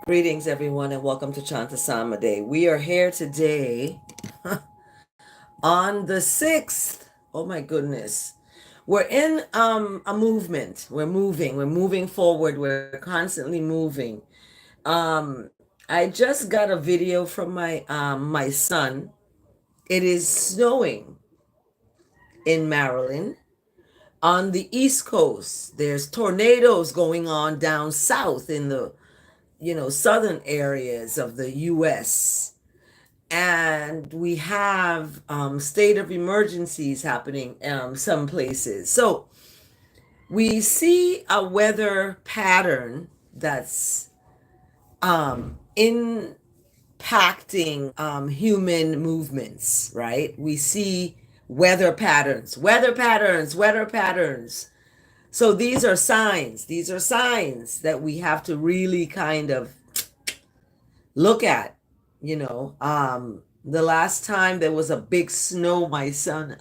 Greetings, everyone, and welcome to Chant A Psalm A. We are here today on the 6th. Oh my goodness. We're in a movement. We're moving forward. We're constantly moving. I just got a video from my son. It is snowing in Maryland. On the East Coast, there's tornadoes going on down south in the southern areas of the US. And we have state of emergencies happening some places. So we see a weather pattern that's impacting human movements, right? We see weather patterns, weather patterns. So these are signs. These are signs that we have to really kind of look at. The last time there was a big snow, my son,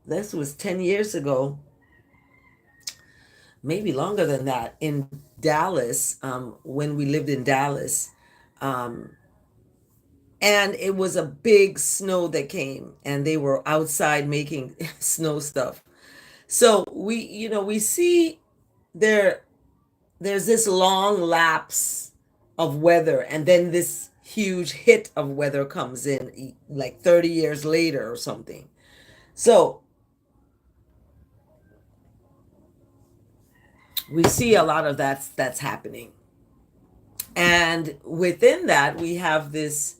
this was 10 years ago, maybe longer than that, in Dallas, when we lived in Dallas. And it was a big snow that came, and they were outside making snow stuff. So we see there there's this long lapse of weather, and then this huge hit of weather comes in like 30 years later or something. So we see a lot of that's happening. And within that, we have this,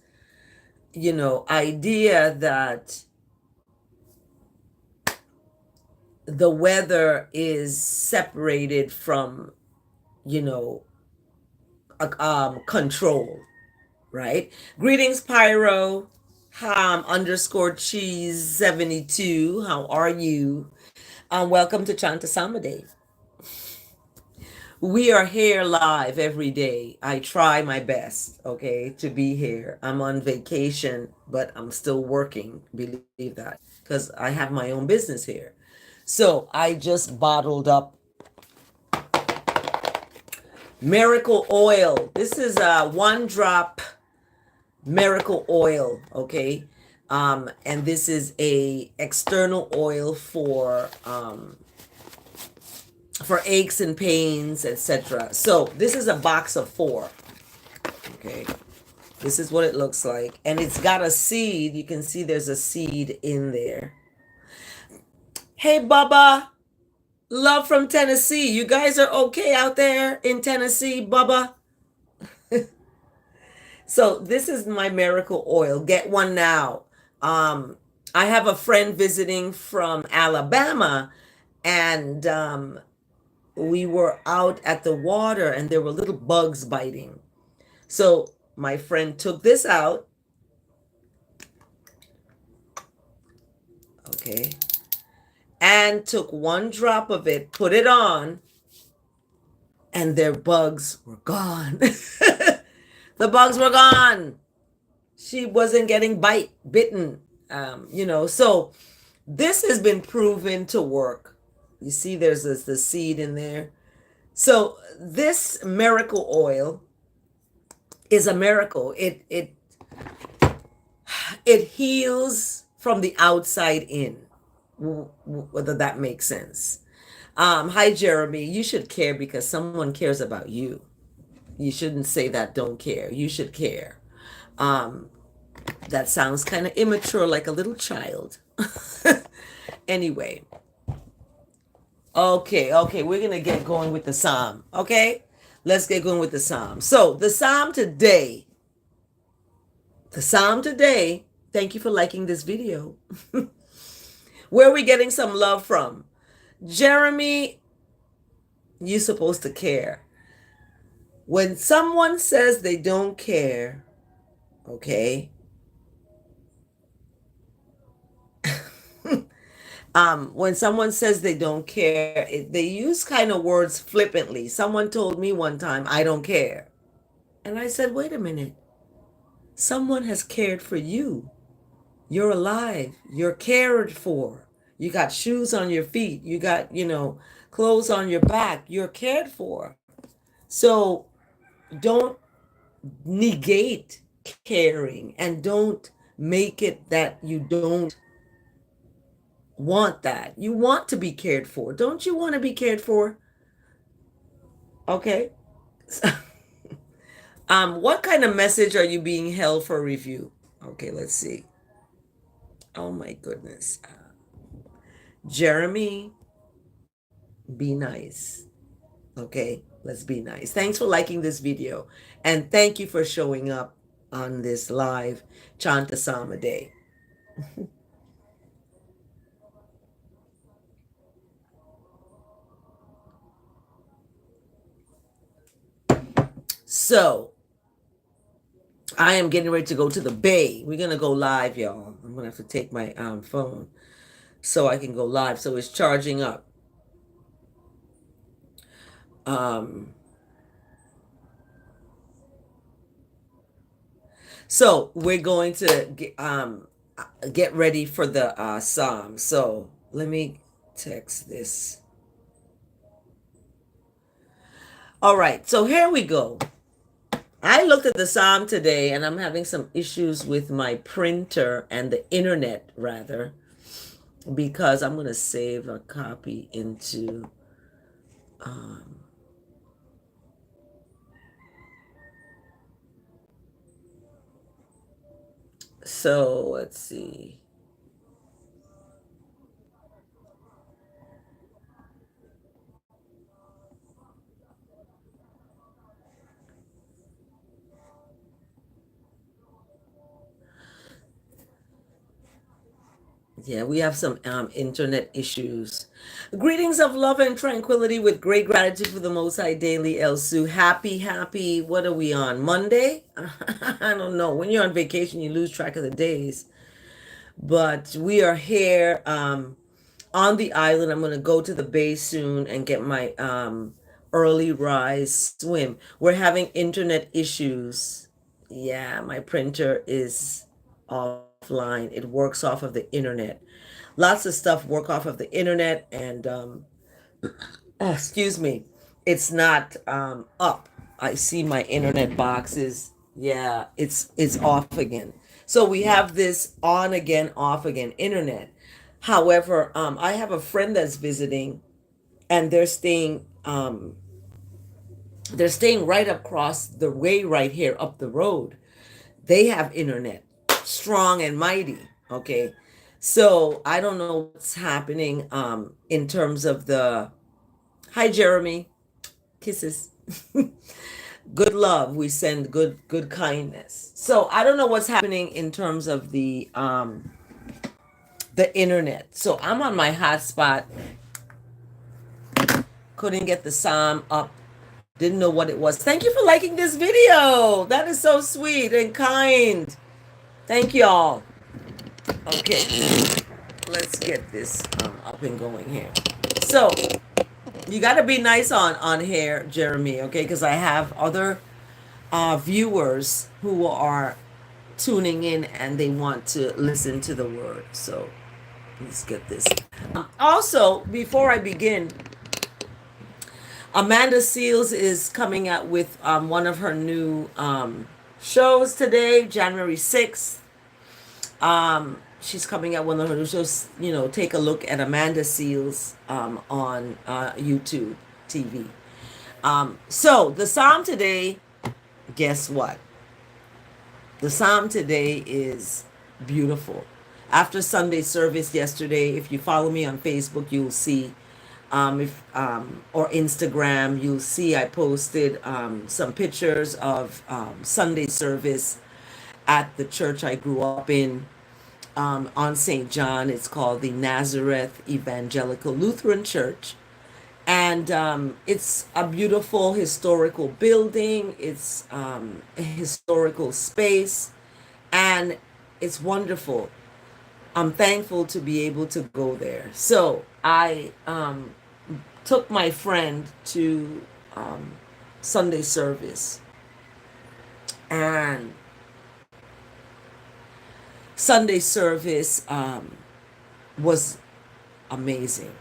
idea that the weather is separated from, you know, control, right? Greetings, Pyro, underscore cheese 72. How are you? Welcome to Chant A Psalm A. We are here live every day. I try my best, okay, to be here. I'm on vacation, but I'm still working, believe that, because I have my own business here. So I just bottled up Miracle Oil. This is a 1 drop Miracle Oil, okay? And this is a external oil for aches and pains, etc. So this is a box of 4. Okay. This is what it looks like. And it's got a seed. You can see there's a seed in there. Hey, Bubba. Love from Tennessee. You guys are okay out there in Tennessee, Bubba? So this is my Miracle Oil. Get one now. I have a friend visiting from Alabama, and we were out at the water, and there were little bugs biting. So my friend took this out. Okay. And took 1 drop of it, put it on, and their bugs were gone. The bugs were gone. She wasn't getting bitten. So this has been proven to work. You see, there's the seed in there. So this miracle oil is a miracle. It heals from the outside in, whether that makes sense. Hi, Jeremy. You should care because someone cares about you. You shouldn't say that don't care. You should care. That sounds kind of immature, like a little child. Anyway. Okay, we're going to get going with the psalm. Okay? Let's get going with the psalm. So, the psalm today, thank you for liking this video. Where are we getting some love from? Jeremy, you're supposed to care. When someone says they don't care, okay? When someone says they don't care, they use kind of words flippantly. Someone told me one time, I don't care. And I said, wait a minute. Someone has cared for you. You're alive. You're cared for. You got shoes on your feet. You got, clothes on your back. You're cared for. So don't negate caring and don't make it that you don't want that. You want to be cared for. Don't you want to be cared for? Okay. What kind of message are you being held for review? Okay, let's see. Oh my goodness. Jeremy, be nice. Okay, let's be nice. Thanks for liking this video. And thank you for showing up on this live Chant A Psalm A Day. So, I am getting ready to go to the bay. We're going to go live, y'all. I'm going to have to take my phone so I can go live. So, it's charging up. Um, so, we're going to get ready for the psalm. So, let me text this. All right, so here we go. I looked at the psalm today and I'm having some issues with my printer and the internet, rather, because I'm going to save a copy into. So let's see. Yeah, we have some internet issues. Greetings of love and tranquility with great gratitude for the Most High daily, El Su. Happy, what are we on? Monday? I don't know. When you're on vacation, you lose track of the days. But we are here on the island. I'm going to go to the bay soon and get my early rise swim. We're having internet issues. Yeah, my printer is offline. It works off of the internet. Lots of stuff work off of the internet, and excuse me, it's not up. I see my internet boxes. Yeah, it's off again. So we have this on again, off again internet. However, I have a friend that's visiting, and they're staying right across the way right here up the road. They have internet, strong and mighty. Okay, so I don't know what's happening in terms of the. Hi, Jeremy. Kisses. Good love. We send good kindness. So I don't know what's happening in terms of the internet. So I'm on my hotspot. Couldn't get the psalm up. Didn't know what it was. Thank you for liking this video. That is so sweet and kind. Thank y'all. Okay, let's get this up and going here. So you got to be nice on here, Jeremy, okay? Because I have other viewers who are tuning in and they want to listen to the word. So let's get this. Also, before I begin, Amanda Seals is coming out with one of her new shows today, January 6th. She's coming out with one of her new shows. You know, take a look at Amanda Seals on YouTube TV. So the psalm today, guess what? The psalm today is beautiful. After Sunday service yesterday, if you follow me on Facebook, you'll see, or Instagram, you'll see I posted some pictures of Sunday service at the church I grew up in on St. John. It's called the Nazareth Evangelical Lutheran Church. And it's a beautiful historical building. It's a historical space, and it's wonderful. I'm thankful to be able to go there. So I took my friend to Sunday service, and Sunday service was amazing.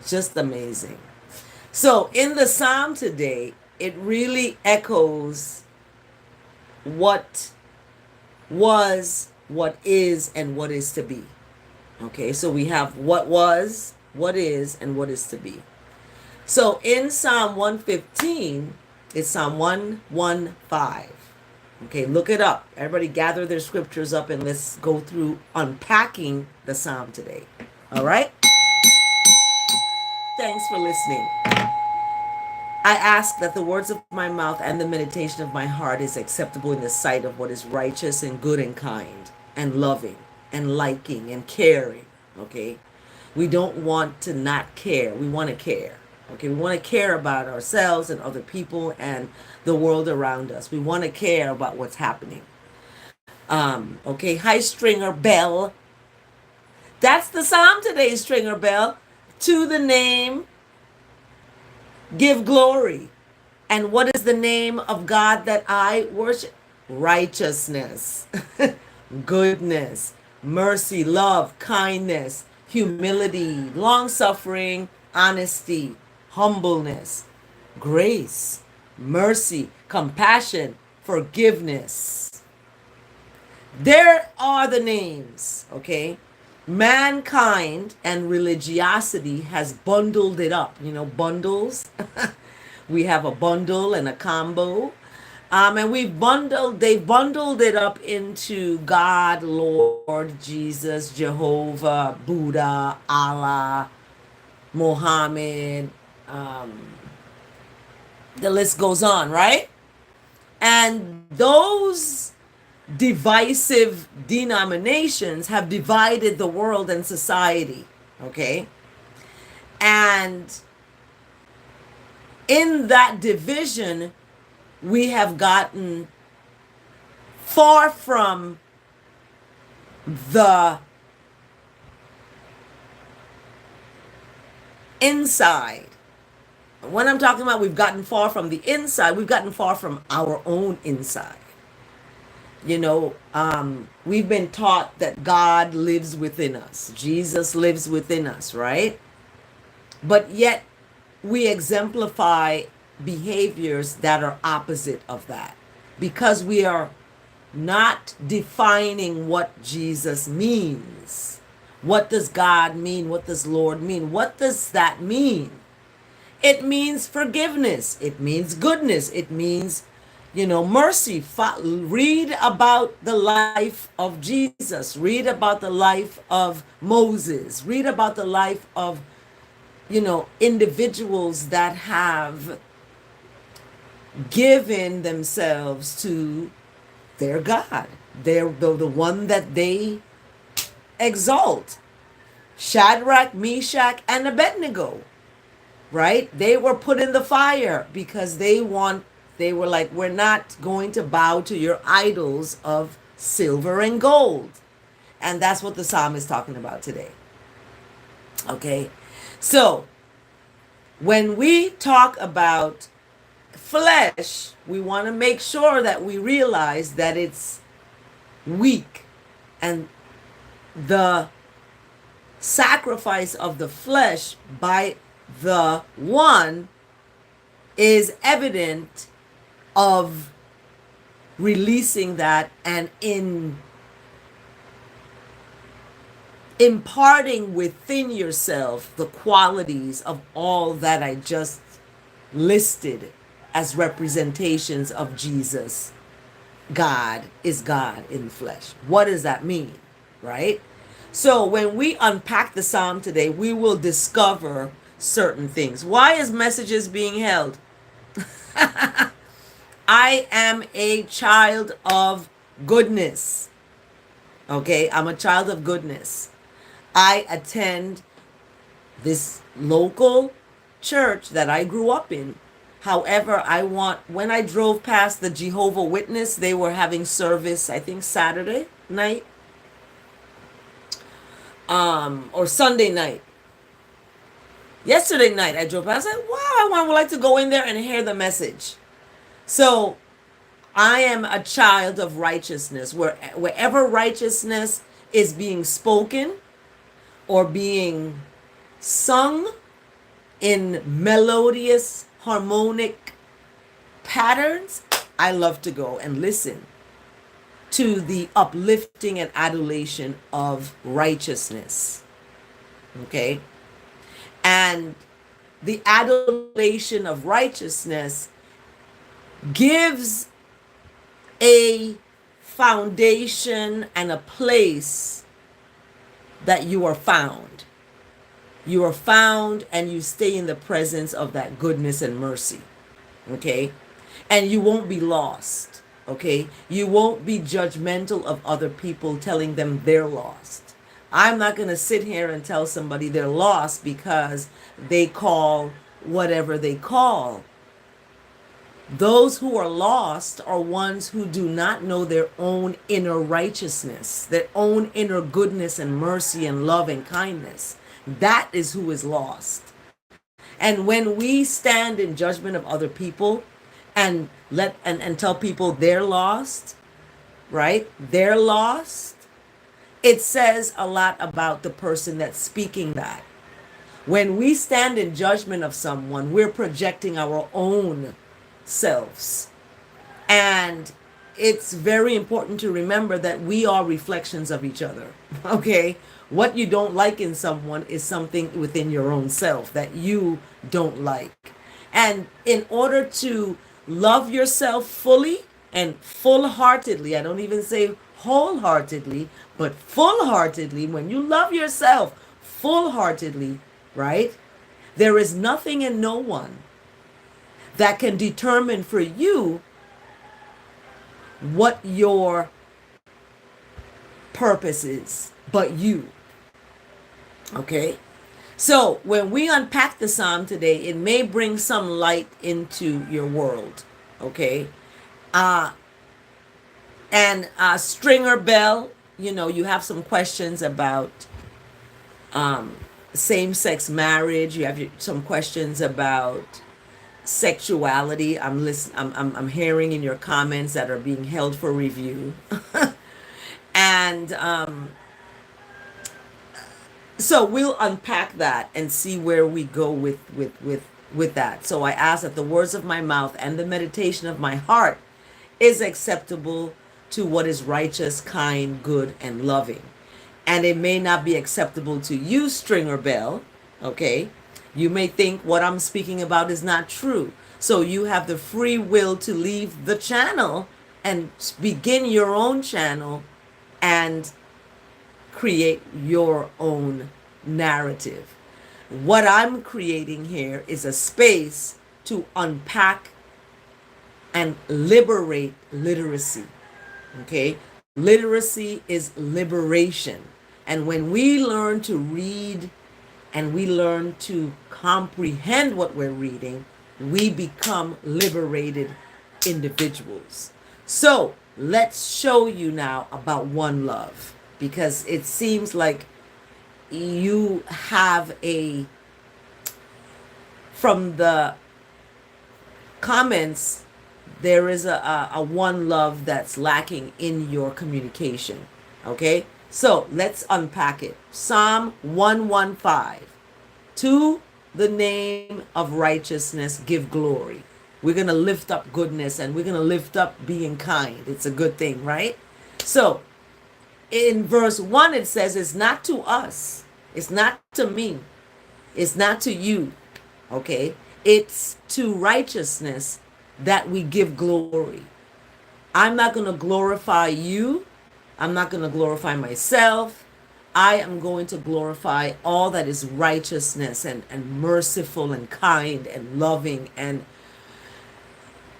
Just amazing. So in the psalm today, it really echoes what was, what is, and what is to be. Okay, so we have what was, what is, and what is to be. So in Psalm 115, it's Psalm 115. Okay, look it up. Everybody gather their scriptures up and let's go through unpacking the psalm today. All right? Thanks for listening. I ask that the words of my mouth and the meditation of my heart is acceptable in the sight of what is righteous and good and kind and loving and liking and caring. Okay? We don't want to not care. We want to care. Okay? We want to care about ourselves and other people and the world around us. We want to care about what's happening. Okay? Hi, Stringer Bell. That's the psalm today, Stringer Bell. To the name, give glory. And what is the name of God that I worship? Righteousness, goodness, mercy, love, kindness, humility, long suffering, honesty, humbleness, grace, mercy, compassion, forgiveness. There are the names, okay? Mankind and religiosity has bundled it up. You know, bundles. We have a bundle and a combo. And they've bundled it up into God, Lord, Jesus, Jehovah, Buddha, Allah, Muhammad. The list goes on, right? And those divisive denominations have divided the world and society, okay? And in that division, we have gotten far from the inside. When I'm talking about we've gotten far from the inside, we've gotten far from our own inside. You know, we've been taught that God lives within us. Jesus lives within us, right? But yet we exemplify behaviors that are opposite of that because we are not defining what Jesus means. What does God mean? What does Lord mean? What does that mean? It means forgiveness. It means goodness. It means, you know, mercy. Read about the life of Jesus. Read about the life of Moses. Read about the life of, you know, individuals that have given themselves to their God. They're the one that they exalt. Shadrach, Meshach, and Abednego, right? They were put in the fire because they were like, we're not going to bow to your idols of silver and gold. And that's what the psalm is talking about today. Okay? So, when we talk about flesh, we want to make sure that we realize that it's weak. And the sacrifice of the flesh by the one is evident of releasing that and in imparting within yourself the qualities of all that I just listed as representations of Jesus. God is God in the flesh. What does that mean? Right? So when we unpack the psalm today, we will discover certain things. Why is messages being held? I am a child of goodness. Okay, I'm a child of goodness. I attend this local church that I grew up in. However, when I drove past the Jehovah Witness, they were having service, I think Saturday night, or Sunday night. Yesterday night, I drove past. I said, wow, I would like to go in there and hear the message. So I am a child of righteousness. Wherever righteousness is being spoken or being sung in melodious, harmonic patterns, I love to go and listen. to the uplifting and adulation of righteousness. Okay? And the adulation of righteousness gives a foundation and a place that you are found. You are found and you stay in the presence of that goodness and mercy. Okay? And you won't be lost. Okay? You won't be judgmental of other people telling them they're lost. I'm not going to sit here and tell somebody they're lost because they call whatever they call. Those who are lost are ones who do not know their own inner righteousness, their own inner goodness and mercy and love and kindness. That is who is lost. And when we stand in judgment of other people and and tell people they're lost, right? They're lost. It says a lot about the person that's speaking that. When we stand in judgment of someone, we're projecting our own selves. And it's very important to remember that we are reflections of each other. Okay? What you don't like in someone is something within your own self that you don't like. And in order to love yourself fully and full heartedly, I don't even say wholeheartedly, but full heartedly, when you love yourself full heartedly, right? There is nothing and no one that can determine for you what your purpose is but you. Okay? So when we unpack the psalm today, it may bring some light into your world. Okay? And Stringer Bell, you have some questions about same-sex marriage. You have some questions about sexuality. I'm hearing in your comments that are being held for review. And so we'll unpack that and see where we go with that. So I ask that the words of my mouth and the meditation of my heart is acceptable to what is righteous, kind, good, and loving. And it may not be acceptable to you, Stringer Bell. Okay? You may think what I'm speaking about is not true. So you have the free will to leave the channel and begin your own channel and create your own narrative. What I'm creating here is a space to unpack and liberate literacy. Okay? Literacy is liberation. And when we learn to read and we learn to comprehend what we're reading, we become liberated individuals. So let's show you now about one love, because it seems like you have from the comments, there is a one love that's lacking in your communication. Okay? So let's unpack it. Psalm 115. To the name of righteousness, give glory. We're going to lift up goodness and we're going to lift up being kind. It's a good thing, right? So in verse 1, it says, it's not to us. It's not to me. It's not to you. Okay? It's to righteousness that we give glory. I'm not going to glorify you. I'm not going to glorify myself. I am going to glorify all that is righteousness and merciful and kind and loving and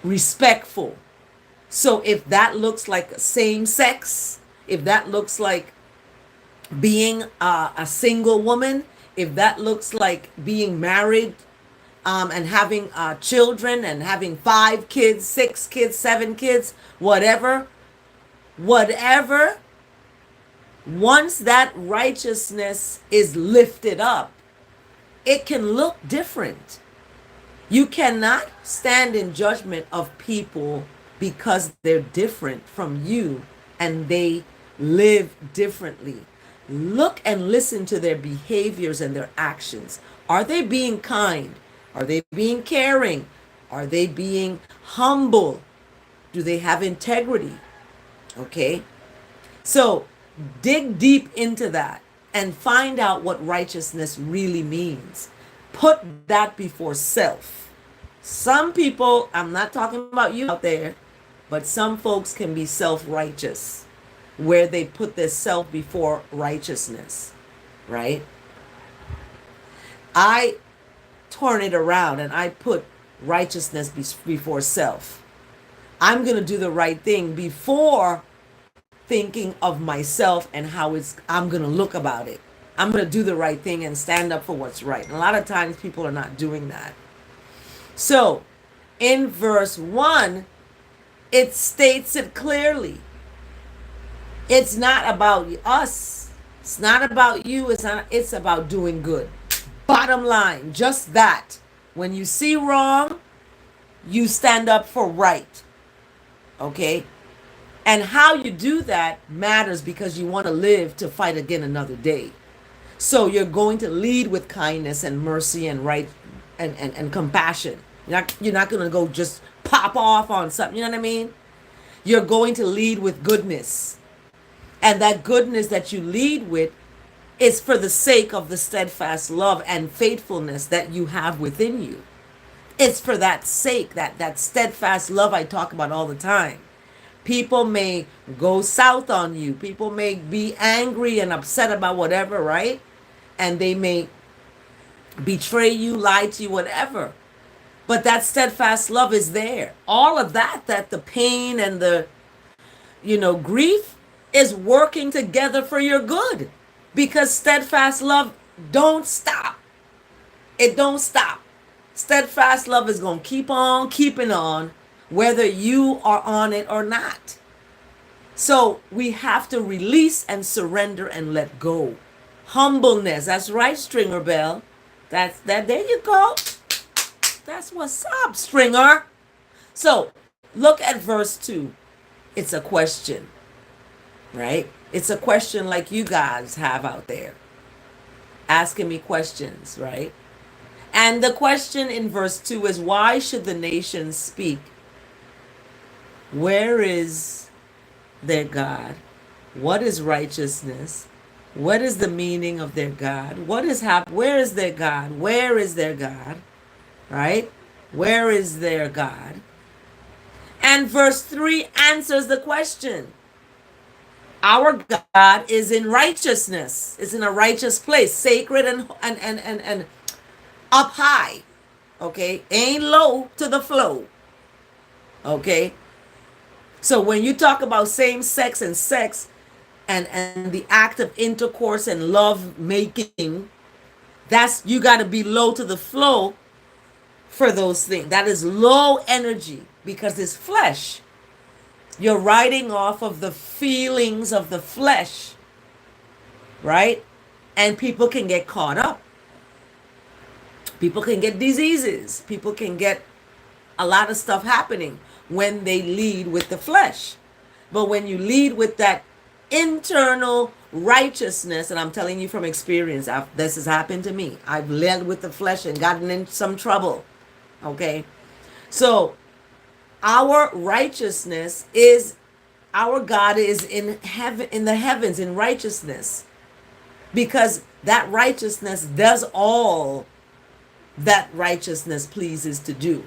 respectful. So if that looks like same sex, if that looks like being a single woman, if that looks like being married and having children and having 5 kids, 6 kids, 7 kids, whatever, once that righteousness is lifted up, it can look different. You cannot stand in judgment of people because they're different from you and they live differently. Look and listen to their behaviors and their actions. Are they being kind? Are they being caring? Are they being humble? Do they have integrity? Okay? So dig deep into that and find out what righteousness really means. Put that before self. Some people, I'm not talking about you out there, but some folks can be self righteous where they put their self before righteousness, right? I turn it around and I put righteousness before self. I'm going to do the right thing before thinking of myself and how I'm going to look about it. I'm going to do the right thing and stand up for what's right. And a lot of times people are not doing that. So, in verse 1, it states it clearly. It's not about us. It's not about you. It's about doing good. Bottom line, just that. When you see wrong, you stand up for right. Okay? And how you do that matters because you want to live to fight again another day. So you're going to lead with kindness and mercy and right and compassion. You're not going to go just pop off on something. You know what I mean? You're going to lead with goodness. And that goodness that you lead with is for the sake of the steadfast love and faithfulness that you have within you. It's for that sake, that steadfast love I talk about all the time. People may go south on you. People may be angry and upset about whatever, right? And they may betray you, lie to you, whatever. But that steadfast love is there. All of that the pain and the, grief is working together for your good. Because steadfast love don't stop. It don't stop. Steadfast love is going to keep on keeping on, whether you are on it or not. So we have to release and surrender and let go. Humbleness. That's right, Stringer Bell. There you go. That's what's up, Stringer. So look at verse 2. It's a question, right? It's a question like you guys have out there, asking me questions, right? And the question in verse 2 is, why should the nations speak? Where is their God? What is righteousness? What is the meaning of their God? Where is their God? Where is their God? Right? Where is their God? And verse 3 answers the question. Our God is in righteousness, is in a righteous place, sacred and up high. Okay? Ain't low to the flow. Okay? So when you talk about same sex and sex and the act of intercourse and love making, you got to be low to the flow for those things. That is low energy because it's flesh. You're riding off of the feelings of the flesh, right? And people can get caught up. People can get diseases. People can get a lot of stuff happening when they lead with the flesh. But when you lead with that internal righteousness, and I'm telling you from experience, this has happened to me. I've led with the flesh and gotten in some trouble. Okay? So our righteousness is, our God is in heaven, in the heavens, in righteousness, because that righteousness does all that righteousness pleases to do.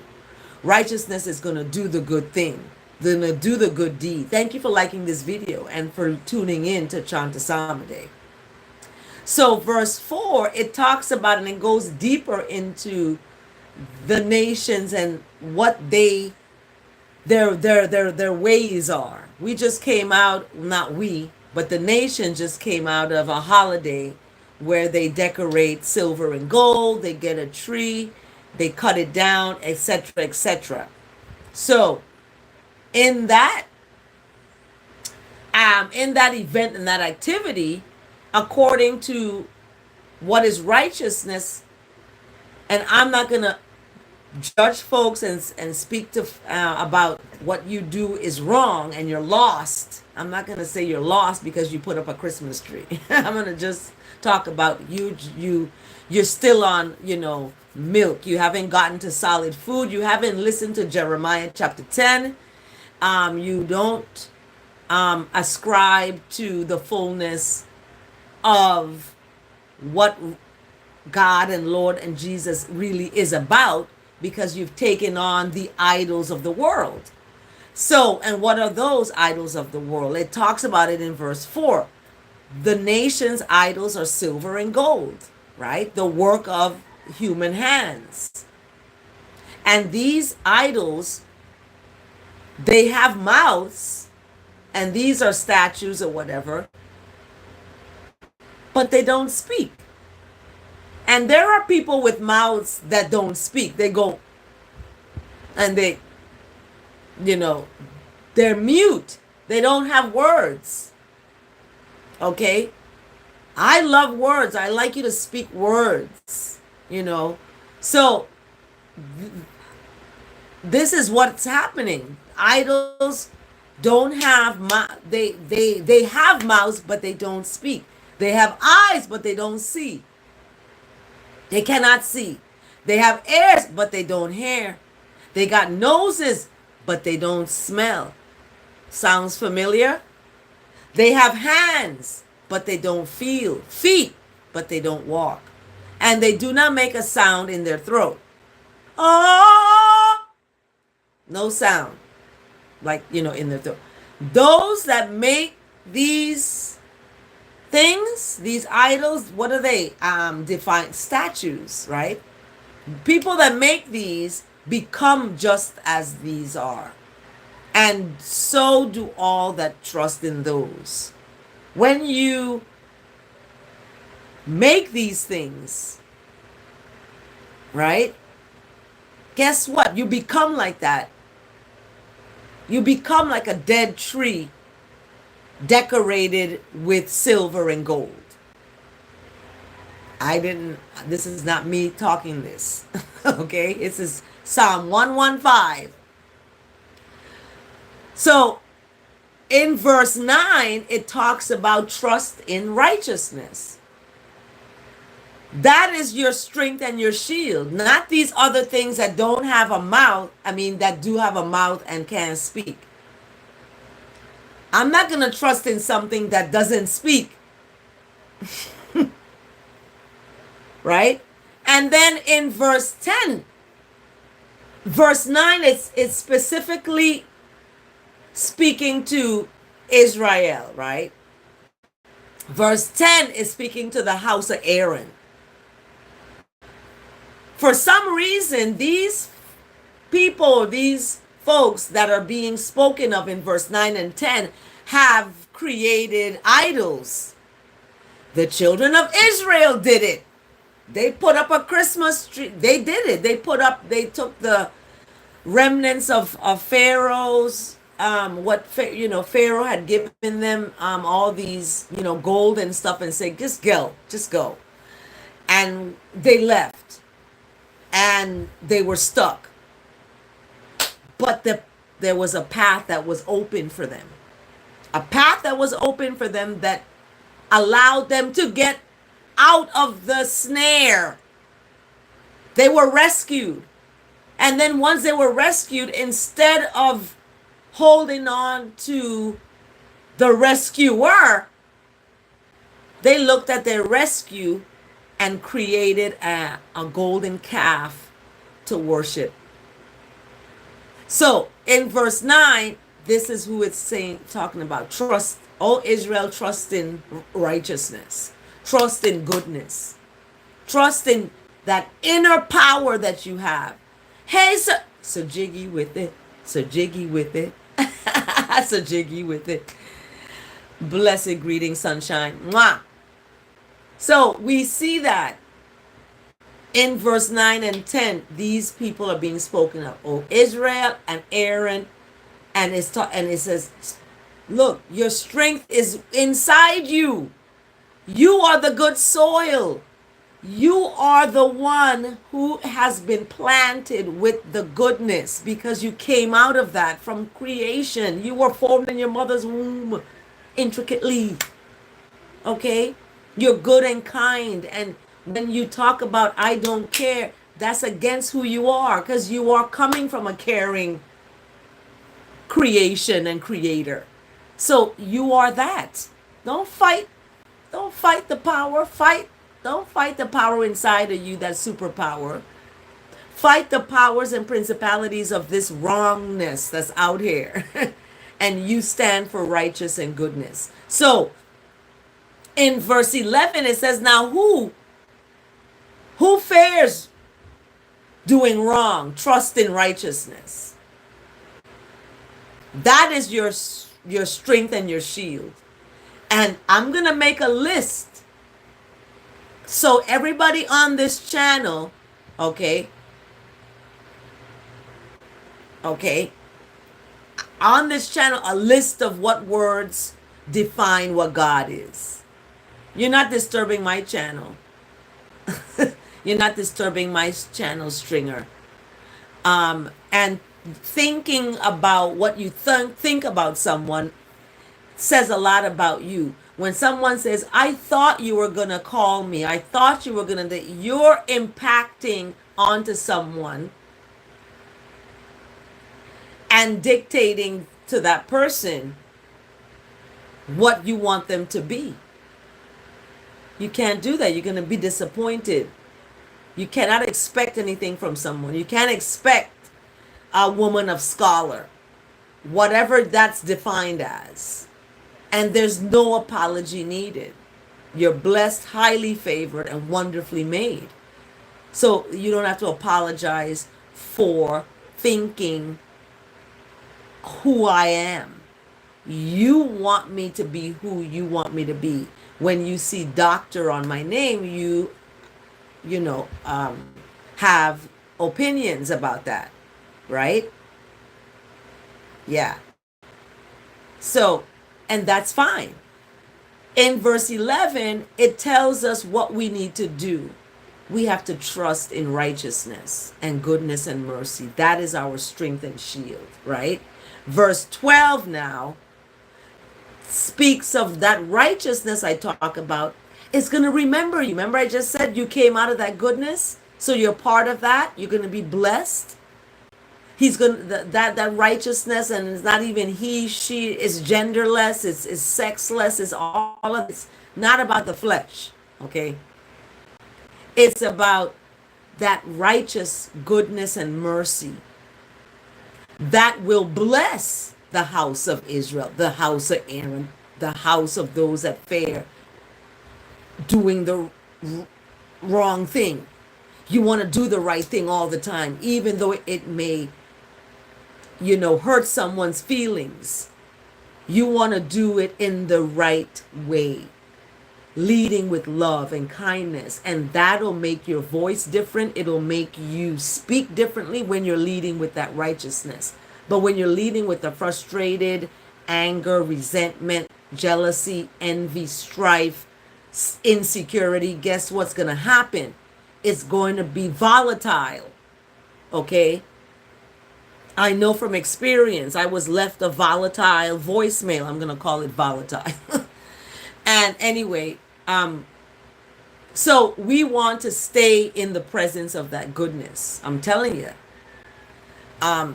Righteousness is going to do the good thing, going to do the good deed. Thank you for liking this video and for tuning in to Chant A Psalm A. So verse 4, it talks about, and it goes deeper into the nations and what their ways are. We just came out, not we, but the nation just came out of a holiday where they decorate silver and gold, they get a tree, they cut it down, etc., etc. So in that event and that activity, according to what is righteousness, and I'm not going to judge folks and speak to about what you do is wrong and you're lost. I'm not going to say you're lost because you put up a Christmas tree. I'm going to just talk about you're still on, milk. You haven't gotten to solid food. You haven't listened to Jeremiah chapter 10. You don't ascribe to the fullness of what God and Lord and Jesus really is about, because you've taken on the idols of the world. So, and what are those idols of the world? It talks about it in verse 4. The nation's idols are silver and gold, right? The work of human hands. And these idols, they have mouths, and these are statues or whatever, but they don't speak. And there are people with mouths that don't speak. They go and you know, they're mute. They don't have words. Okay? I love words. I like you to speak words, you know. So this is what's happening. Idols don't have they have mouths, but they don't speak. They have eyes, but they don't see. They cannot see. They have ears, but they don't hear. They got noses, but they don't smell. Sounds familiar? They have hands, but they don't feel. Feet, but they don't walk. And they do not make a sound in their throat. Oh! No sound. Like, in their throat. Those that make these things, these idols, what are they? Defined statues, right? People that make these become just as these are. And so do all that trust in those. When you make these things, right? Guess what? You become like that. You become like a dead tree decorated with silver and gold. This is not me talking this. Okay? This is Psalm 115. So in verse 9, it talks about trust in righteousness. That is your strength and your shield, not these other things that don't have a mouth. That do have a mouth and can't speak. I'm not going to trust in something that doesn't speak. Right? And then in verse 10, verse 9, it's specifically speaking to Israel, right? Verse 10 is speaking to the house of Aaron. For some reason, these people, these folks that are being spoken of in verse 9 and 10 have created idols. The children of Israel did it. They put up a Christmas tree. They did it. They took the remnants of Pharaoh's, Pharaoh had given them all these, gold and stuff, and said, just go. And they left. And they were stuck. But there was a path that was open for them. A path that was open for them that allowed them to get out of the snare. They were rescued. And then once they were rescued, instead of holding on to the rescuer, they looked at their rescue and created a golden calf to worship. So in verse 9, this is who it's talking about. Trust, O Israel, trust in righteousness. Trust in goodness. Trust in that inner power that you have. Hey, so jiggy with it. So jiggy with it. So jiggy with it. Blessed greeting, sunshine. Mwah. So we see that in verse 9 and 10, these people are being spoken of. Oh, Israel and Aaron. And it says, look, your strength is inside you. You are the good soil. You are the one who has been planted with the goodness, because you came out of that from creation. You were formed in your mother's womb intricately. Okay? You're good and kind. And when you talk about I don't care, that's against who you are, because you are coming from a caring creation and creator. So you are that. Don't fight. Don't fight the power. Don't fight the power inside of you, that superpower. Fight the powers and principalities of this wrongness that's out here. And you stand for righteous and goodness. So in verse 11, it says, now who fears doing wrong? Trust in righteousness. That is your strength and your shield. And I'm going to make a list. So everybody on this channel, okay, on this channel, a list of what words define what God is. You're not disturbing my channel. You're not disturbing my channel, Stringer. And thinking about what you think about someone says a lot about you. When someone says, I thought you were going to call me, I thought you were going to, you're impacting onto someone and dictating to that person what you want them to be. You can't do that. You're going to be disappointed. You cannot expect anything from someone. You can't expect a woman of scholar, whatever that's defined as. And there's no apology needed. You're blessed, highly favored, and wonderfully made. So you don't have to apologize for thinking who I am. You want me to be who you want me to be. When you see doctor on my name, you have opinions about that, right? Yeah. So, and that's fine. In verse 11, it tells us what we need to do. We have to trust in righteousness and goodness and mercy. That is our strength and shield, right? Verse 12 now speaks of that righteousness I talk about. It's going to remember you. Remember I just said you came out of that goodness? So you're part of that. You're going to be blessed. He's going to, that righteousness, and it's not even he, she, is genderless, it's sexless, it's all of it's not about the flesh, okay? It's about that righteous goodness and mercy that will bless the house of Israel, the house of Aaron, the house of those that fare doing the wrong thing. You want to do the right thing all the time, even though it may hurt someone's feelings. You want to do it in the right way, leading with love and kindness, and that'll make your voice different. It'll make you speak differently when you're leading with that righteousness. But when you're leading with the frustrated, anger, resentment, jealousy, envy, strife, insecurity, guess what's going to happen? It's going to be volatile, okay? I know from experience, I was left a volatile voicemail. I'm going to call it volatile. And anyway, so we want to stay in the presence of that goodness. I'm telling you,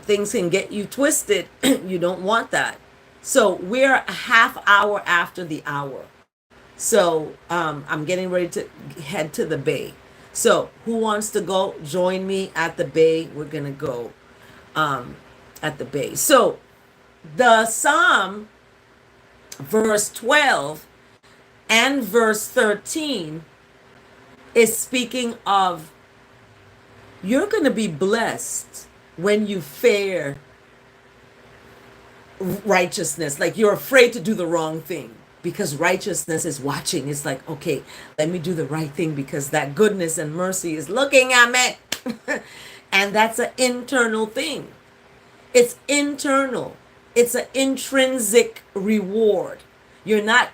things can get you twisted. You don't want that. So we're a half hour after the hour. So I'm getting ready to head to the bay. So who wants to go join me at the bay? We're going to go at the bay. So the Psalm, verse 12 and verse 13 is speaking of you're going to be blessed when you fare righteousness. Like you're afraid to do the wrong thing because righteousness is watching. It's like, okay, let me do the right thing because that goodness and mercy is looking at me. And that's an internal thing. It's internal. It's an intrinsic reward. You're not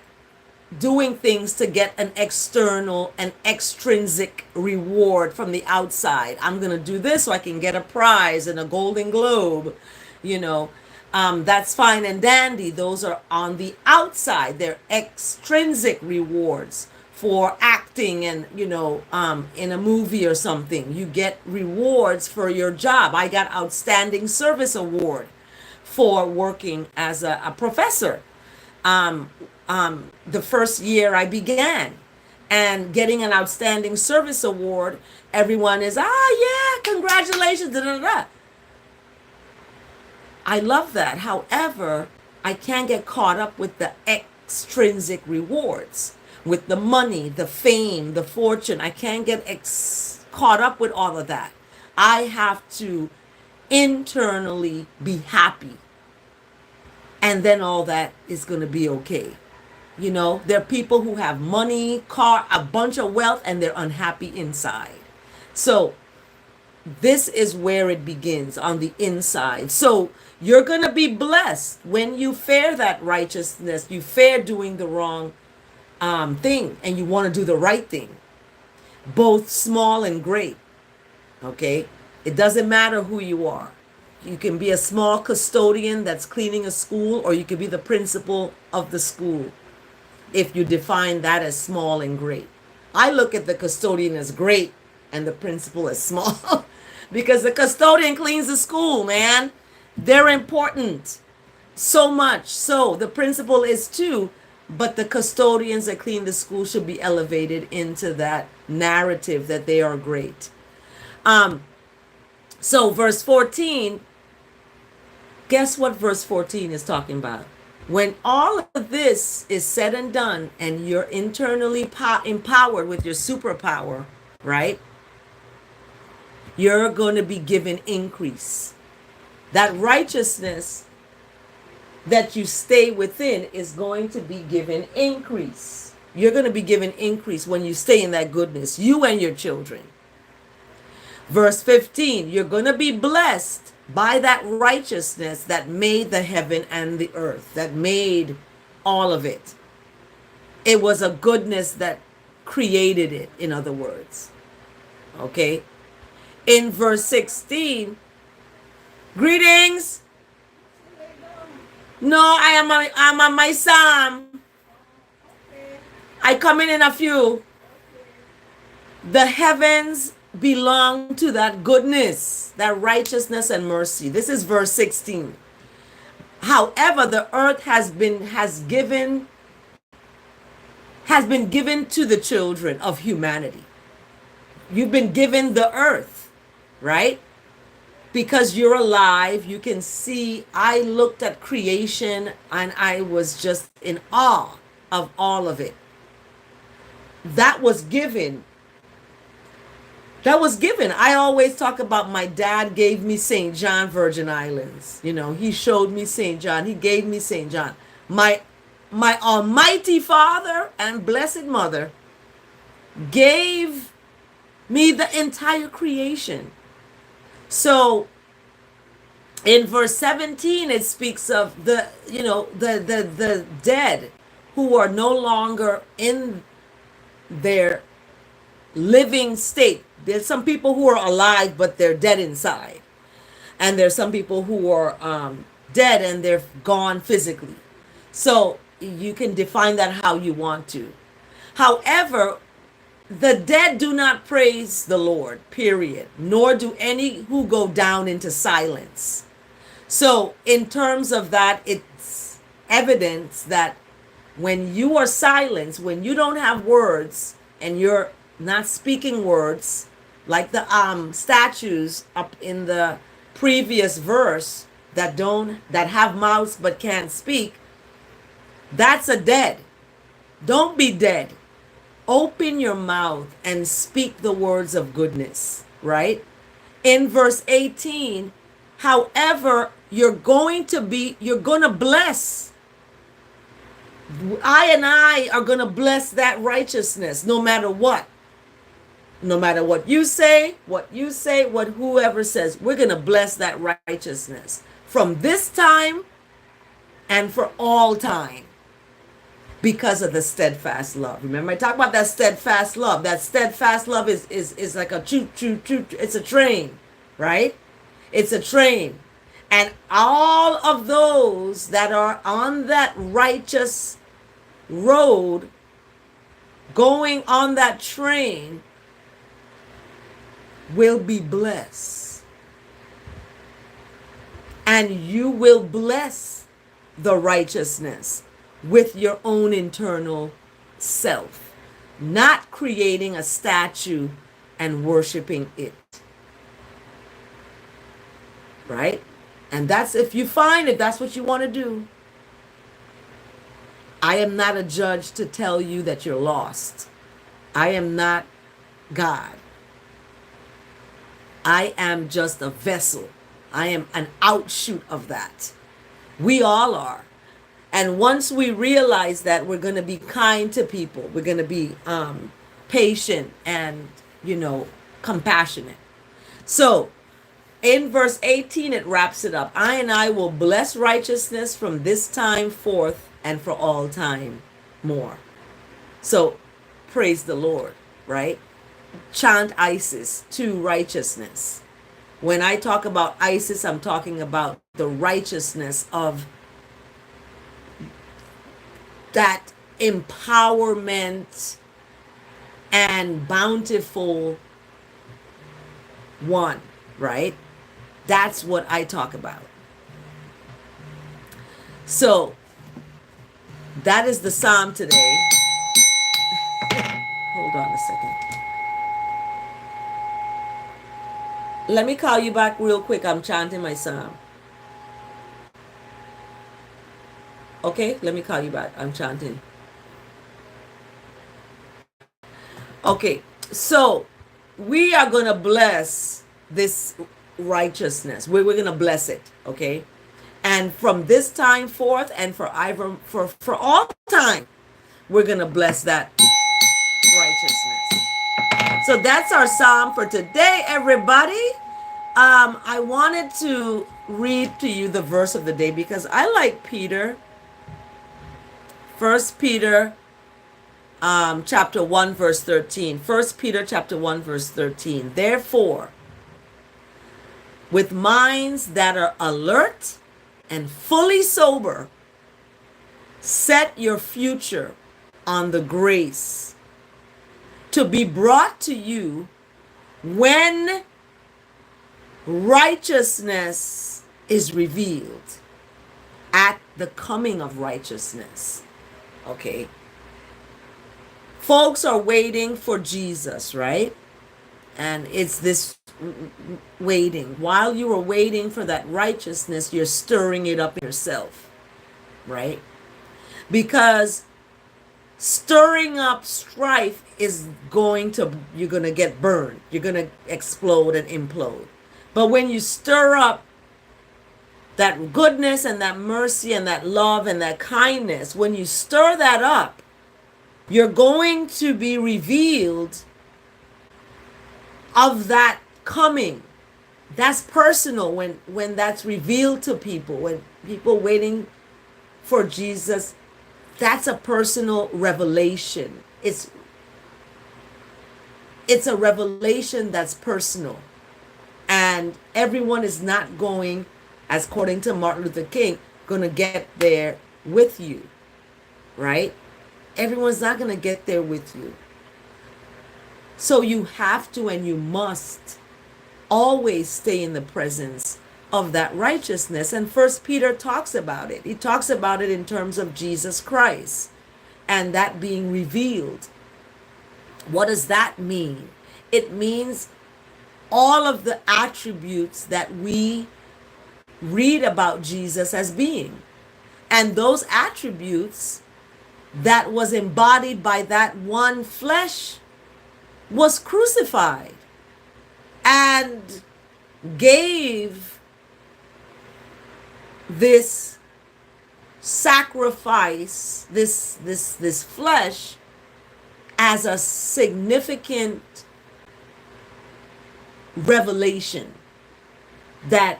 doing things to get an external and extrinsic reward from the outside. I'm going to do this so I can get a prize and a Golden Globe. That's fine and dandy. Those are on the outside. They're extrinsic rewards for acting and, in a movie or something. You get rewards for your job. I got Outstanding Service Award for working as a professor. um, the first year I began, and getting an outstanding service award. Everyone is, yeah, congratulations, da, da, da. I love that. However, I can't get caught up with the extrinsic rewards, with the money, the fame, the fortune. I can't get caught up with all of that. I have to internally be happy, and then all that is going to be okay. You know, there are people who have money, car, a bunch of wealth, and they're unhappy inside. So this is where it begins, on the inside. So you're going to be blessed when you fare that righteousness. You fare doing the wrong thing, and you want to do the right thing, both small and great. Okay? It doesn't matter who you are. You can be a small custodian that's cleaning a school, or you could be the principal of the school, if you define that as small and great. I look at the custodian as great and the principal as small because the custodian cleans the school, man. They're important. So much. So the principal is too, but the custodians that clean the school should be elevated into that narrative that they are great. So verse 14, guess what verse 14 is talking about? When all of this is said and done, and you're internally empowered with your superpower, right? You're going to be given increase. That righteousness that you stay within is going to be given increase. You're going to be given increase when you stay in that goodness, you and your children. Verse 15, you're going to be blessed by that righteousness that made the heaven and the earth, that made all of it. It was a goodness that created it, in other words. Okay? In verse 16, greetings. No, I'm on my psalm. I come in a few. The heavens belong to that goodness, that righteousness and mercy. This is verse 16. However, the earth has been given to the children of humanity. You've been given the earth, right? Because you're alive, you can see. I looked at creation and I was just in awe of all of it. That was given. I always talk about my dad gave me St. John, Virgin Islands. You know, he showed me St. John. He gave me St. John. My almighty father and blessed mother gave me the entire creation. So in verse 17, it speaks of the dead who are no longer in their living state. There's some people who are alive, but they're dead inside. And there's some people who are dead and they're gone physically. So you can define that how you want to. However, the dead do not praise the Lord, period, nor do any who go down into silence. So in terms of that, it's evidence that when you are silenced, when you don't have words and you're not speaking words, like the statues up in the previous verse that have mouths but can't speak, that's a dead. Don't be dead. Open your mouth and speak the words of goodness, right? In verse 18, however, you're going to bless. I are going to bless that righteousness no matter what. No matter what you say, what whoever says, we're going to bless that righteousness from this time and for all time because of the steadfast love. Remember, I talked about that steadfast love. That steadfast love is like a choo. It's a train, right? It's a train. And all of those that are on that righteous road, going on that train, will be blessed. And you will bless the righteousness with your own internal self, not creating a statue and worshiping it. Right? And that's if that's what you want to do. I am not a judge to tell you that you're lost. I am not God. I am just a vessel. I am an outshoot of that. We all are. And once we realize that, we're going to be kind to people. We're going to be patient and, compassionate. So in verse 18, it wraps it up. I will bless righteousness from this time forth and for all time more. So praise the Lord, right? Chant Isis to righteousness. When I talk about Isis, I'm talking about the righteousness of that empowerment and bountiful one, right? That's what I talk about. So that is the psalm today. Hold on a second. Let me call you back real quick. I'm chanting my psalm. Okay, let me call you back. I'm chanting. Okay, so we are going to bless this righteousness. We're going to bless it, okay? And from this time forth and for all time, we're going to bless that righteousness. So that's our psalm for today, everybody. I wanted to read to you the verse of the day because I like Peter. First Peter chapter 1 verse 13. First Peter chapter 1 verse 13. Therefore, with minds that are alert and fully sober, set your future on the grace to be brought to you when righteousness is revealed, at the coming of righteousness. Okay. Folks are waiting for Jesus, right? And it's this waiting. While you are waiting for that righteousness, you're stirring it up in yourself, right? Because stirring up strife is you're going to get burned. You're going to explode and implode. But when you stir up that goodness and that mercy and that love and that kindness, when you stir that up, you're going to be revealed of that coming. That's personal when that's revealed to people. When people waiting for Jesus, that's a personal revelation. It's a revelation that's personal. And everyone is not going, as according to Martin Luther King, going to get there with you, right? Everyone's not going to get there with you. So you have to and you must always stay in the presence of that righteousness. And First Peter talks about it. He talks about it in terms of Jesus Christ and that being revealed. What does that mean? It means all of the attributes that we read about Jesus as being. And those attributes that was embodied by that one flesh was crucified and gave this sacrifice, this flesh, as a significant revelation that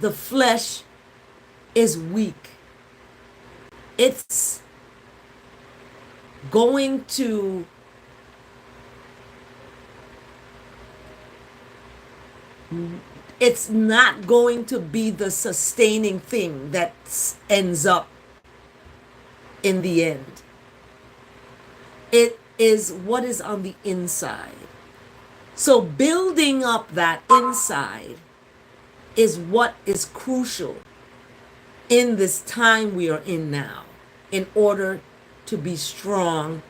the flesh is weak. It's going to it's not going to be the sustaining thing that ends up in the end. It is what is on the inside. So building up that inside is what is crucial in this time we are in now, in order to be strong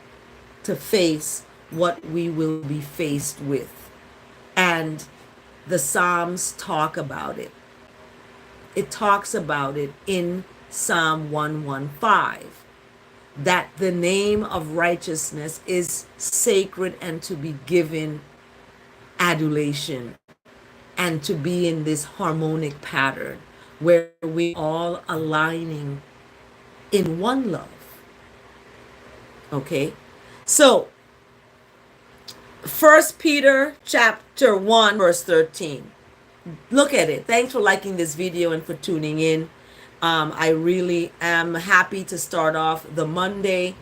to face what we will be faced with. And the Psalms talk about it. It talks about it in Psalm 115, that the name of righteousness is sacred and to be given adulation and to be in this harmonic pattern where we all aligning in one love. Okay? So, First Peter chapter 1 verse 13. Look at it. Thanks for liking this video and for tuning in. I really am happy to start off the Monday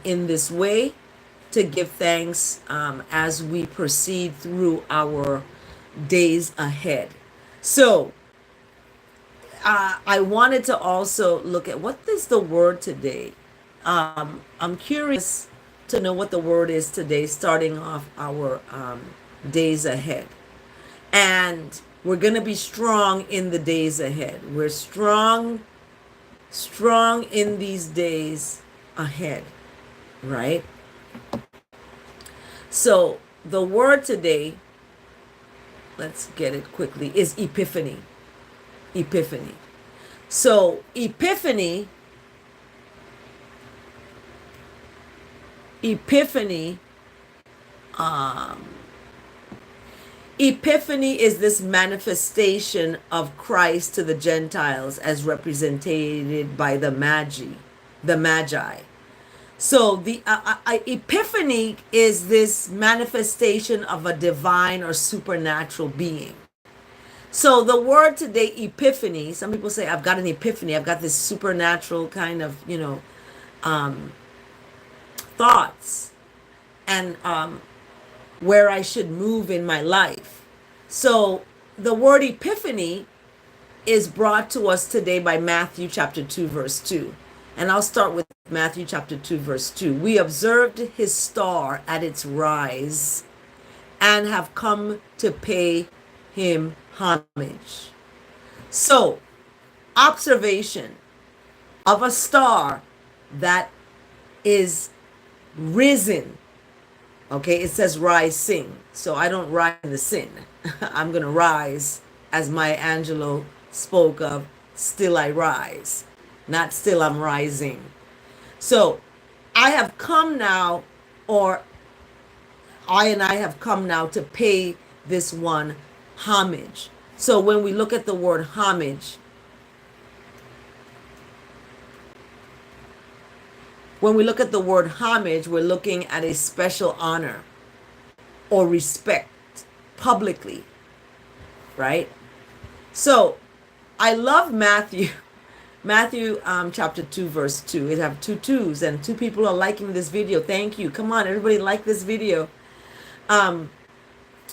in this way, to give thanks as we proceed through our days ahead. So I wanted to also look at what is the word today. I'm curious to know what the word is today, starting off our days ahead. And we're going to be strong in the days ahead. We're strong in these days ahead, right? So the word today, let's get it quickly, is epiphany. Epiphany. So epiphany is this manifestation of Christ to the Gentiles as represented by the Magi. So the epiphany is this manifestation of a divine or supernatural being. So the word today, epiphany, some people say, I've got an epiphany. I've got this supernatural kind of, thoughts and where I should move in my life. So the word epiphany is brought to us today by Matthew chapter 2 verse 2. And I'll start with Matthew chapter 2 verse 2. We observed his star at its rise and have come to pay him homage. So, observation of a star that is risen. Okay, it says rise, sing. So I don't rise in the sin. I'm going to rise, as Maya Angelou spoke of, still I rise, not still I'm rising. So I have come now, or I have come now to pay this one homage. So when we look at the word homage, when we look at the word homage, we're looking at a special honor or respect publicly, right? So I love Matthew chapter 2 verse 2. It have two twos, and two people are liking this video. Thank you. Come on, everybody, like this video.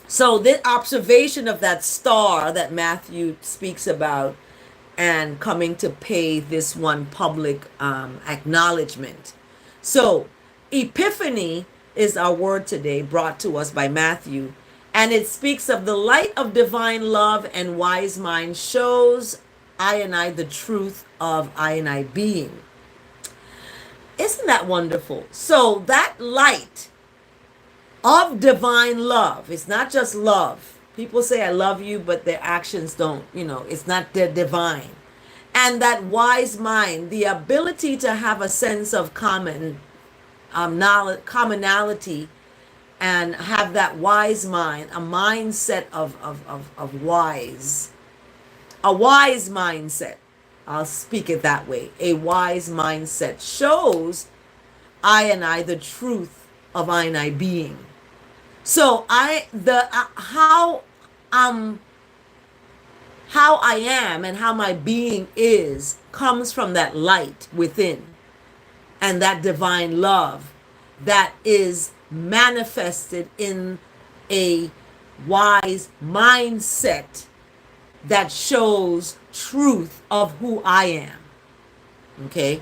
So the observation of that star that Matthew speaks about and coming to pay this one public acknowledgement. So epiphany is our word today, brought to us by Matthew, and it speaks of the light of divine love and wise mind shows I and I the truth of I and I being. Isn't that wonderful? So that light of divine love, it's not just love. People say I love you, but their actions don't, it's not their divine. And that wise mind, the ability to have a sense of commonality, and have that wise mind, a mindset of wise, a wise mindset. I'll speak it that way. A wise mindset shows I and I the truth of I and I being. So how I am and how my being is comes from that light within, and that divine love that is manifested in a wise mindset that shows truth of who I am. Okay?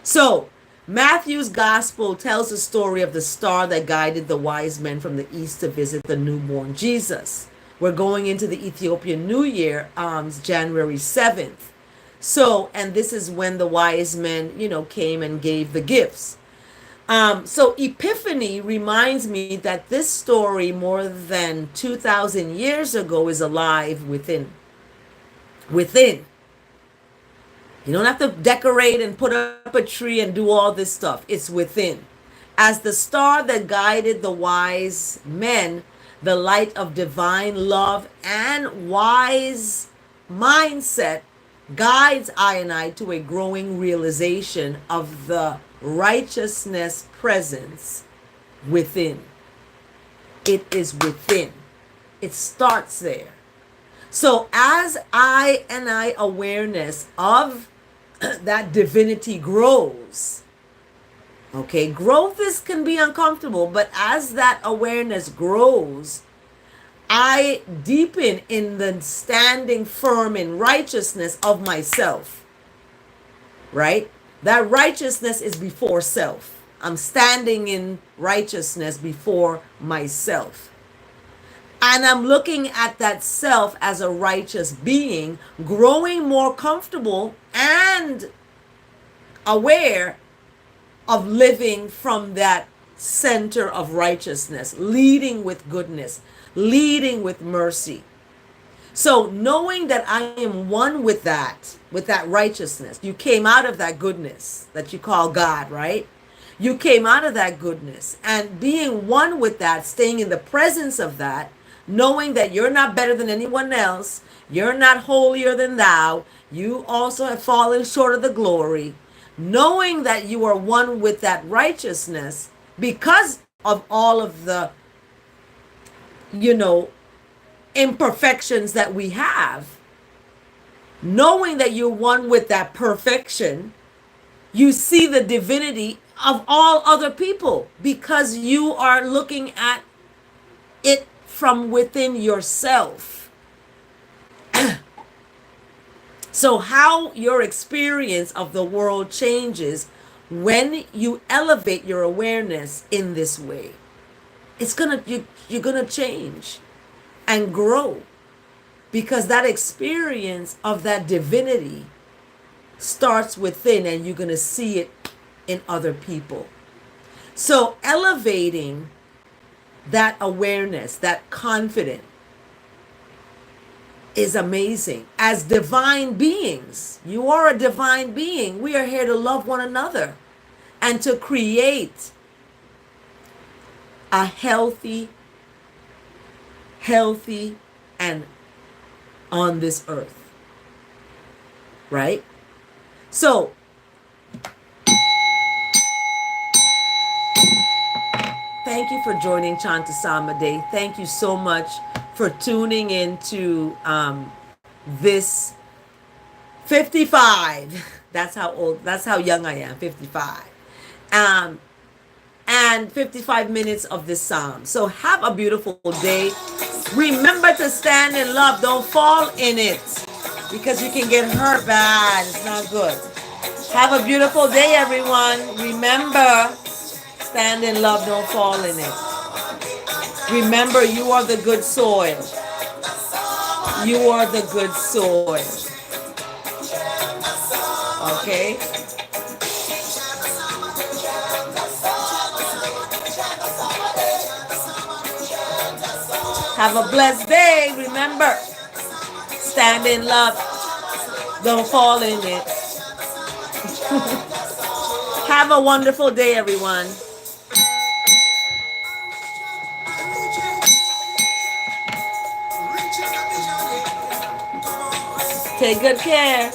So Matthew's gospel tells the story of the star that guided the wise men from the east to visit the newborn Jesus. We're going into the Ethiopian New Year on January 7th. So, and this is when the wise men, came and gave the gifts. So Epiphany reminds me that this story more than 2,000 years ago is alive within. Within. You don't have to decorate and put up a tree and do all this stuff. It's within. As the star that guided the wise men, the light of divine love and wise mindset guides I and I to a growing realization of the righteousness presence within. It is within. It starts there. So as I and I awareness of that divinity grows, okay, growth can be uncomfortable, but as that awareness grows, I deepen in the standing firm in righteousness of myself, right? That righteousness is before self. I'm standing in righteousness before myself. And I'm looking at that self as a righteous being, growing more comfortable and aware of living from that center of righteousness, leading with goodness, leading with mercy. So knowing that I am one with that righteousness, you came out of that goodness that you call God, right? You came out of that goodness and being one with that, staying in the presence of that, knowing that you're not better than anyone else, you're not holier than thou, you also have fallen short of the glory, knowing that you are one with that righteousness because of all of the, you know, imperfections that we have, knowing that you're one with that perfection, you see the divinity of all other people because you are looking at it from within yourself. So how your experience of the world changes when you elevate your awareness in this way. You're gonna change and grow because that experience of that divinity starts within and you're gonna see it in other people. So elevating that awareness, that confidence is amazing. As divine beings, you are a divine being. We are here to love one another and to create a healthy and on this earth, right? So thank you for joining Chant A Psalm A. Thank you so much for tuning into this 55. That's how young I am, 55. And 55 minutes of this psalm. So have a beautiful day. Remember to stand in love. Don't fall in it because you can get hurt bad. It's not good. Have a beautiful day, everyone. Remember, stand in love. Don't fall in it. Remember, you are the good soil. You are the good soil. Okay? Have a blessed day. Remember, stand in love. Don't fall in it. Have a wonderful day, everyone. Take good care.